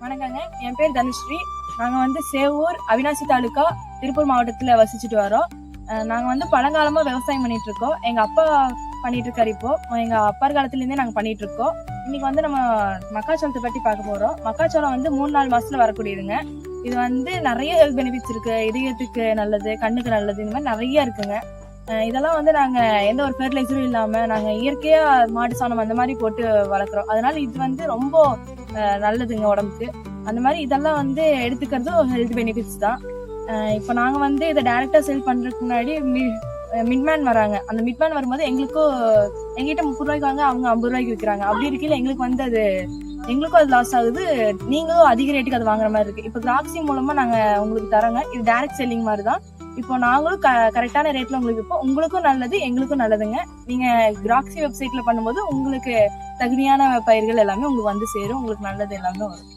வணக்கங்க, என் பேர் தனுஸ்ரீ. நாங்கள் வந்து சேவூர் அவினாசி தாலுக்கா திருப்பூர் மாவட்டத்தில் வசிச்சுட்டு வரோம். நாங்கள் பழங்காலமாக விவசாயம் பண்ணிட்டு இருக்கோம். எங்கள் அப்பா பண்ணிட்டு இருக்காரு. இப்போ எங்கள் அப்பா காலத்துலேருந்தே நாங்கள் பண்ணிட்டு இருக்கோம். இன்னைக்கு நம்ம மக்காச்சோளத்தை பற்றி பார்க்க போகிறோம். மக்காச்சோளம் 3-4 மாசத்துல வரக்கூடியதுங்க. இது நிறைய ஹெல்த் பெனிஃபிட்ஸ் இருக்கு. இதயத்துக்கு நல்லது, கண்ணுக்கு நல்லது, இந்த மாதிரி நிறைய இருக்குங்க. இதெல்லாம் நாங்க எந்த ஒரு ஃபெர்டிலைசரும் இல்லாம நாங்க இயற்கையா மாட்டு சாணம் அந்த மாதிரி போட்டு வளர்க்குறோம். அதனால இது ரொம்ப நல்லதுங்க உடம்புக்கு. அந்த மாதிரி இதெல்லாம் எடுத்துக்கிறதும் ஹெல்த் பெனிஃபிட்ஸ் தான். இப்போ நாங்க இதை டைரக்டா சேல் பண்றதுக்கு முன்னாடி மிட்மேன் வராங்க. அந்த மிட்மேன் வரும்போது எங்கிட்ட 30 ரூபாய்க்கு வாங்க, அவங்க 50 ரூபாய்க்கு விற்கிறாங்க. அப்படி இருக்கையில எங்களுக்கும் அது லாஸ் ஆகுது. நீங்களும் அதிக ரேட்டுக்கு அது வாங்குற மாதிரி இருக்கு. இப்போ கிராக்ஸி மூலமா நாங்க உங்களுக்கு தரோங்க. இது டைரக்ட் செல்லிங் மாதிரி தான். இப்போ நாங்களும் கரெக்டான ரேட்ல உங்களுக்கு இப்போ உங்களுக்கும் நல்லது, எங்களுக்கும் நல்லதுங்க. நீங்க கிராக்ஸி வெப்சைட்ல பண்ணும்போது உங்களுக்கு தகுதியான பயிர்கள் எல்லாமே உங்களுக்கு சேரும். உங்களுக்கு நல்லது எல்லாமே வரும்.